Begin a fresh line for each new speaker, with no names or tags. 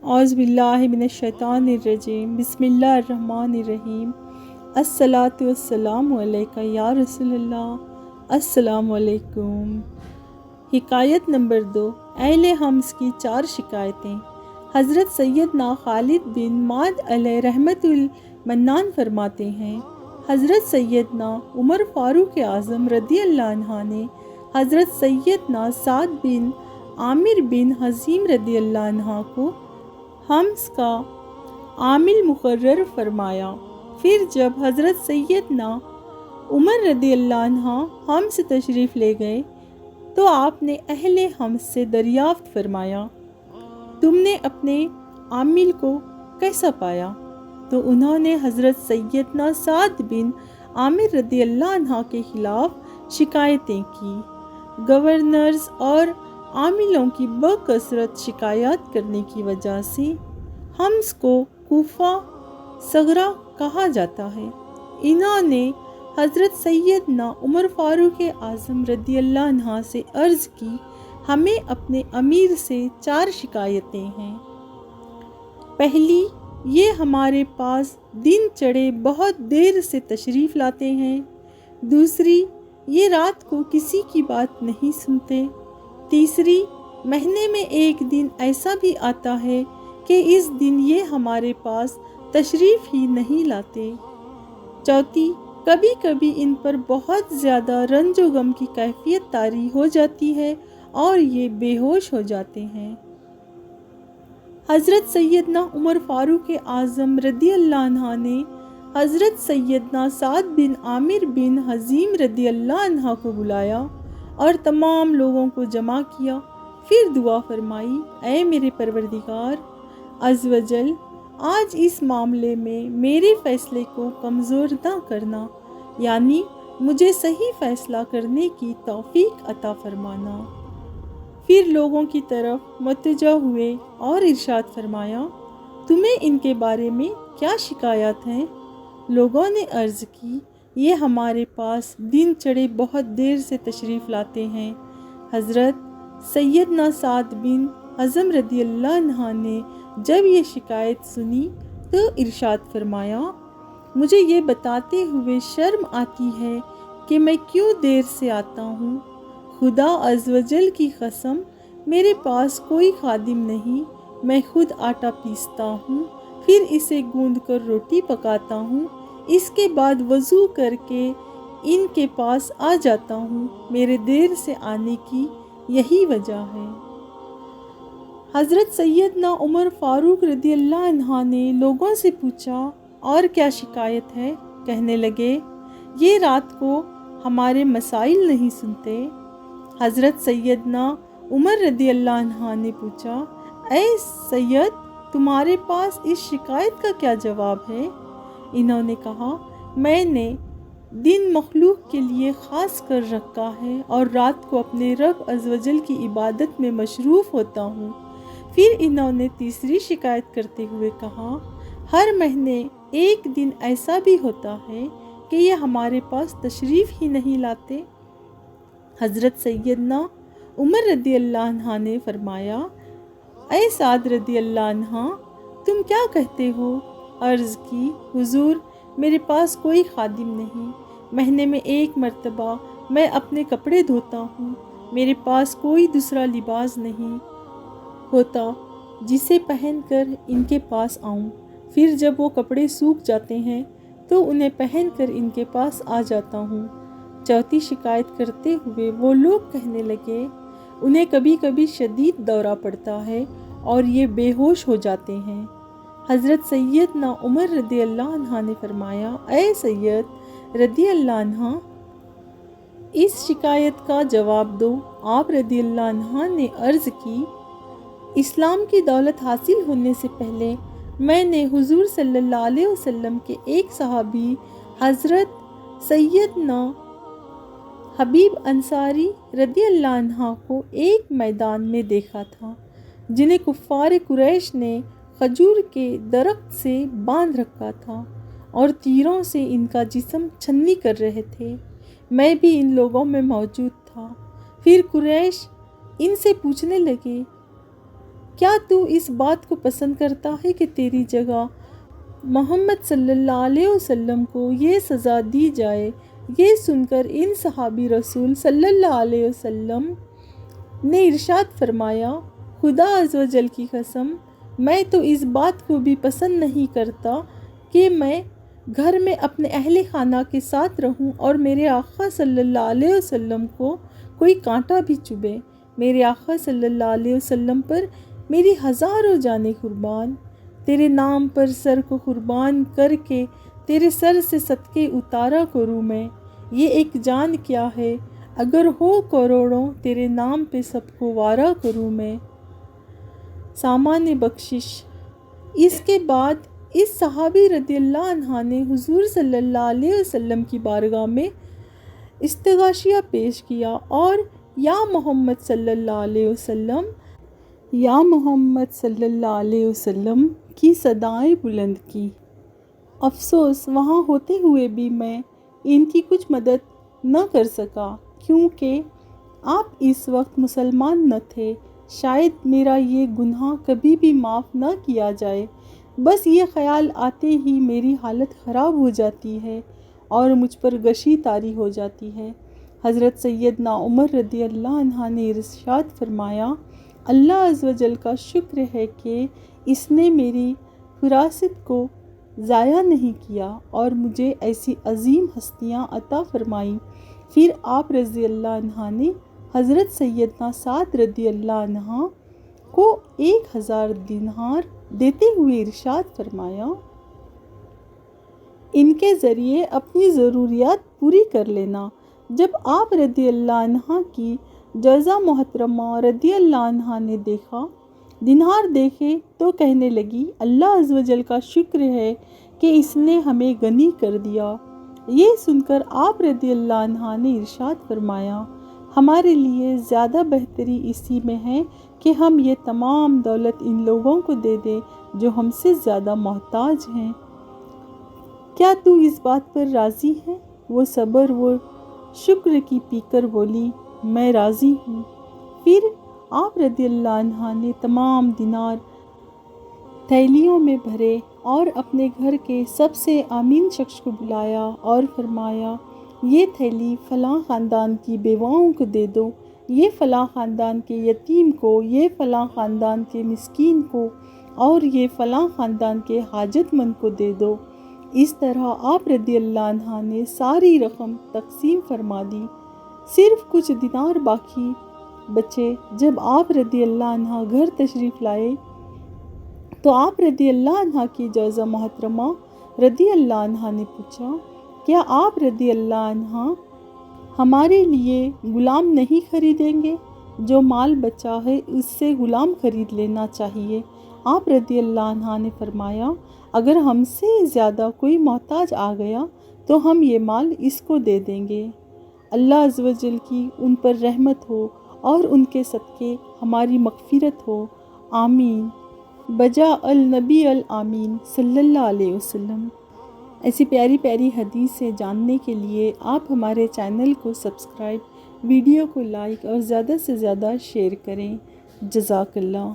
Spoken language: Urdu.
اعوذ باللہ من الشیطان الرجیم، بسم اللہ الرحمن الرحیم۔ الصلاۃ والسلام علیکہ یا رسول اللہ، السلام علیکم۔ حکایت نمبر 2، اہل حمص کی 4 شکایتیں۔ حضرت سیدنا خالد بن معد علیہ رحمت المنان فرماتے ہیں، حضرت سیدنا عمر فاروق اعظم رضی اللہ عنہ نے حضرت سیدنا سعد بن عامر بن حزیم رضی اللہ عنہ کو حمص کا عامل مقرر فرمایا۔ پھر جب حضرت سیدنا عمر رضی اللہ عنہ حمص تشریف لے گئے تو آپ نے اہل حمص سے دریافت فرمایا، تم نے اپنے عامل کو کیسا پایا؟ تو انہوں نے حضرت سیدنا سعد بن عامر رضی اللہ عنہ کے خلاف شکایتیں کی۔ گورنرز اور عاملوں کی بکثرت شکایات کرنے کی وجہ سے حمص کو کوفہ صغرا کہا جاتا ہے۔ انہوں نے حضرت سیدنا عمر فاروق اعظم رضی اللہ عنہ سے عرض کی، ہمیں اپنے امیر سے 4 شکایتیں ہیں۔ پہلی، یہ ہمارے پاس دن چڑھے بہت دیر سے تشریف لاتے ہیں۔ دوسری، یہ رات کو کسی کی بات نہیں سنتے۔ تیسری، مہینے میں ایک دن ایسا بھی آتا ہے کہ اس دن یہ ہمارے پاس تشریف ہی نہیں لاتے۔ چوتھی، کبھی کبھی ان پر بہت زیادہ رنج و غم کی کیفیت طاری ہو جاتی ہے اور یہ بے ہوش ہو جاتے ہیں۔ حضرت سیدنا عمر فاروق اعظم رضی اللہ عنہ نے حضرت سیدنا سعد بن عامر بن حزیم رضی اللہ عنہ کو بلایا اور تمام لوگوں کو جمع کیا۔ پھر دعا فرمائی، اے میرے پروردگار عز و جل، آج اس معاملے میں میرے فیصلے کو کمزور نہ کرنا، یعنی مجھے صحیح فیصلہ کرنے کی توفیق عطا فرمانا۔ پھر لوگوں کی طرف متوجہ ہوئے اور ارشاد فرمایا، تمہیں ان کے بارے میں کیا شکایت ہیں؟ لوگوں نے عرض کی، یہ ہمارے پاس دن چڑھے بہت دیر سے تشریف لاتے ہیں۔ حضرت سیدنا سعد بن حزم رضی اللہ عنہ نے جب یہ شکایت سنی تو ارشاد فرمایا، مجھے یہ بتاتے ہوئے شرم آتی ہے کہ میں کیوں دیر سے آتا ہوں۔ خدا عز و جل کی قسم، میرے پاس کوئی خادم نہیں، میں خود آٹا پیستا ہوں، پھر اسے گوندھ کر روٹی پکاتا ہوں، اس کے بعد وضو کر کے ان کے پاس آ جاتا ہوں۔ میرے دیر سے آنے کی یہی وجہ ہے۔ حضرت سیدنا عمر فاروق رضی اللہ عنہ نے لوگوں سے پوچھا، اور کیا شکایت ہے؟ کہنے لگے، یہ رات کو ہمارے مسائل نہیں سنتے۔ حضرت سیدنا عمر رضی اللہ عنہ نے پوچھا، اے سید، تمہارے پاس اس شکایت کا کیا جواب ہے؟ انہوں نے کہا، میں نے دن مخلوق کے لیے خاص کر رکھا ہے اور رات کو اپنے رب عز و جل کی عبادت میں مصروف ہوتا ہوں۔ پھر انہوں نے تیسری شکایت کرتے ہوئے کہا، ہر مہینے ایک دن ایسا بھی ہوتا ہے کہ یہ ہمارے پاس تشریف ہی نہیں لاتے۔ حضرت سیدنا عمر رضی اللہ عنہ نے فرمایا، اے سعد رضی اللہ عنہ، تم کیا کہتے ہو؟ عرض کی، حضور، میرے پاس کوئی خادم نہیں، مہینے میں ایک مرتبہ میں اپنے کپڑے دھوتا ہوں، میرے پاس کوئی دوسرا لباس نہیں ہوتا جسے پہن کر ان کے پاس آؤں، پھر جب وہ کپڑے سوکھ جاتے ہیں تو انہیں پہن کر ان کے پاس آ جاتا ہوں۔ چوتھی شکایت کرتے ہوئے وہ لوگ کہنے لگے، انہیں کبھی کبھی شدید دورہ پڑتا ہے اور یہ بے ہوش ہو جاتے ہیں۔ حضرت سیدنا عمر رضی اللہ عنہ نے فرمایا، اے سید رضی اللہ عنہ، اس شکایت کا جواب دو۔ آپ رضی اللہ عنہ نے عرض کی، اسلام کی دولت حاصل ہونے سے پہلے میں نے حضور صلی اللہ علیہ وسلم کے ایک صحابی حضرت سیدنا حبیب انصاری رضی اللہ عنہ کو ایک میدان میں دیکھا تھا، جنہیں کفار قریش نے کھجور کے درخت سے باندھ رکھا تھا اور تیروں سے ان کا جسم چھنی کر رہے تھے۔ میں بھی ان لوگوں میں موجود تھا۔ پھر قریش ان سے پوچھنے لگے، کیا تو اس بات کو پسند کرتا ہے کہ تیری جگہ محمد صلی اللہ علیہ وسلم کو یہ سزا دی جائے؟ یہ سن کر ان صحابی رسول صلی اللہ علیہ وسلم نے ارشاد فرمایا، خدا عز و جل کی قسم، میں تو اس بات کو بھی پسند نہیں کرتا کہ میں گھر میں اپنے اہل خانہ کے ساتھ رہوں اور میرے آقا صلی اللہ علیہ وسلم کو کوئی کانٹا بھی چبھے۔ میرے آقا صلی اللہ علیہ وسلم پر میری ہزاروں جانیں قربان، تیرے نام پر سر کو قربان کر کے تیرے سر سے صدقے اتارا کروں میں۔ یہ ایک جان کیا ہے، اگر ہو کروڑوں تیرے نام پہ سب کو وارا کروں میں۔ سامان بخشش۔ اس کے بعد اس صحابی رضی اللہ عنہ نے حضور صلی اللہ علیہ وسلم کی بارگاہ میں استغاثیہ پیش کیا اور یا محمد صلی اللہ علیہ وسلم، یا محمد صلی اللہ علیہ وسلم کی صدائیں بلند کی۔ افسوس وہاں ہوتے ہوئے بھی میں ان کی کچھ مدد نہ کر سکا، کیونکہ آپ اس وقت مسلمان نہ تھے۔ شاید میرا یہ گناہ کبھی بھی معاف نہ کیا جائے، بس یہ خیال آتے ہی میری حالت خراب ہو جاتی ہے اور مجھ پر غشی طاری ہو جاتی ہے۔ حضرت سیدنا عمر رضی اللہ عنہ نے ارشاد فرمایا، اللہ عز و جل کا شکر ہے کہ اس نے میری فراست کو ضائع نہیں کیا اور مجھے ایسی عظیم ہستیاں عطا فرمائیں۔ پھر آپ رضی اللہ عنہ نے حضرت سیدنا سعد رضی اللہ عنہ کو 1000 دینار دیتے ہوئے ارشاد فرمایا، ان کے ذریعے اپنی ضروریات پوری کر لینا۔ جب آپ رضی اللہ عنہ کی جوزہ محترمہ رضی اللہ عنہ نے دینار دیکھے تو کہنے لگی، اللہ عز و جل کا شکر ہے کہ اس نے ہمیں غنی کر دیا۔ یہ سن کر آپ رضی اللہ عنہ نے ارشاد فرمایا، ہمارے لیے زیادہ بہتری اسی میں ہے کہ ہم یہ تمام دولت ان لوگوں کو دے دیں جو ہم سے زیادہ محتاج ہیں۔ کیا تو اس بات پر راضی ہے؟ وہ صبر و شکر کی پی کر بولی، میں راضی ہوں۔ پھر آپ رضی اللہ عنہ نے تمام دینار تھیلیوں میں بھرے اور اپنے گھر کے سب سے امین شخص کو بلایا اور فرمایا، یہ تھیلی فلاں خاندان کی بیواؤں کو دے دو، یہ فلاں خاندان کے یتیم کو، یہ فلاں خاندان کے مسکین کو اور یہ فلاں خاندان کے حاجت مند کو دے دو۔ اس طرح آپ رضی اللہ عنہ نے ساری رقم تقسیم فرما دی، صرف کچھ دینار باقی بچے۔ جب آپ رضی اللہ عنہ گھر تشریف لائے تو آپ رضی اللہ عنہ کی جوزہ محترمہ رضی اللہ عنہ نے پوچھا، کیا آپ رضی اللہ عنہ ہمارے لیے غلام نہیں خریدیں گے؟ جو مال بچا ہے اس سے غلام خرید لینا چاہیے۔ آپ رضی اللہ عنہ نے فرمایا، اگر ہم سے زیادہ کوئی محتاج آ گیا تو ہم یہ مال اس کو دے دیں گے۔ اللہ عز و جل کی ان پر رحمت ہو اور ان کے صدقے ہماری مغفرت ہو، آمین بجا النبی الامین صلی اللہ علیہ وسلم۔ ایسی پیاری پیاری حدیث سے جاننے کے لیے آپ ہمارے چینل کو سبسکرائب، ویڈیو کو لائک اور زیادہ سے زیادہ شیئر کریں۔ جزاک اللہ۔